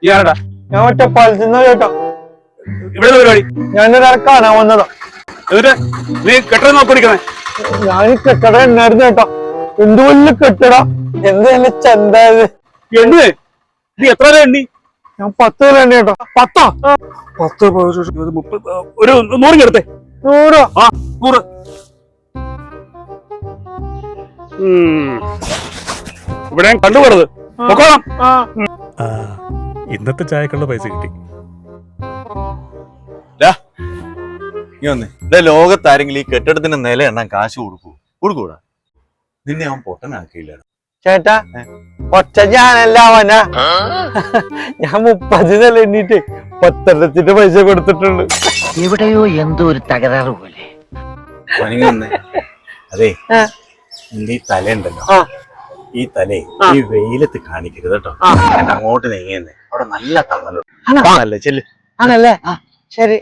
ഞാനടാ ഞാൻ ഒറ്റ പലത്തുന്ന കേട്ടോ. ഇവിടെ പരിപാടി ഞാനൊരാളെ കാണാൻ വന്നതാ. എന്നിട്ട് നീ കെട്ടത് നോക്കിയിരിക്കണേ. ഞാൻ കെട്ടട എണ്ണായിരുന്നു കേട്ടോ. എന്ത് വലിയ കെട്ടട, എന്ത് തന്നെ ചെന്തായത്. എണ്ണേ നീ എത്ര എണ്ണി? ഞാൻ 10 കിലോ എണ്ണ കേട്ടോ. 10 10 30 ഒരു 100 എടുത്തേ. 100? ആ 100. ഇവിടെ കണ്ടുപോകരുത്. പൊക്കോളാം. ഇന്നത്തെ ചായക്കുള്ള പൈസ കിട്ടി. ലോകത്താരെങ്കിലും ഈ കെട്ടിടത്തിന്റെ നില എണ്ണാൻ കാശ് കൊടുക്കൂടാ. നിന്നെ അവൻ പൊട്ടനാക്കിയില്ല ചേട്ടാ. ഒറ്റ ഞാനല്ല അവനാ. ഞാൻ 30 നില എണ്ണീട്ട് 10 പൈസ കൊടുത്തിട്ടുണ്ട്. എവിടെയോ എന്തോ ഒരു തകരാറ് പോലെ. അതെ, നിന്റെ ഈ തലയുണ്ടല്ലോ, ഈ തലേ ഈ വെയിലത്ത് കാണിക്കരുത് കേട്ടോ. അങ്ങോട്ട് നീങ്ങിയെന്നേ, അവിടെ നല്ല തണലുണ്ട്. ചെല്ല്. ആണല്ലേ? ശരി.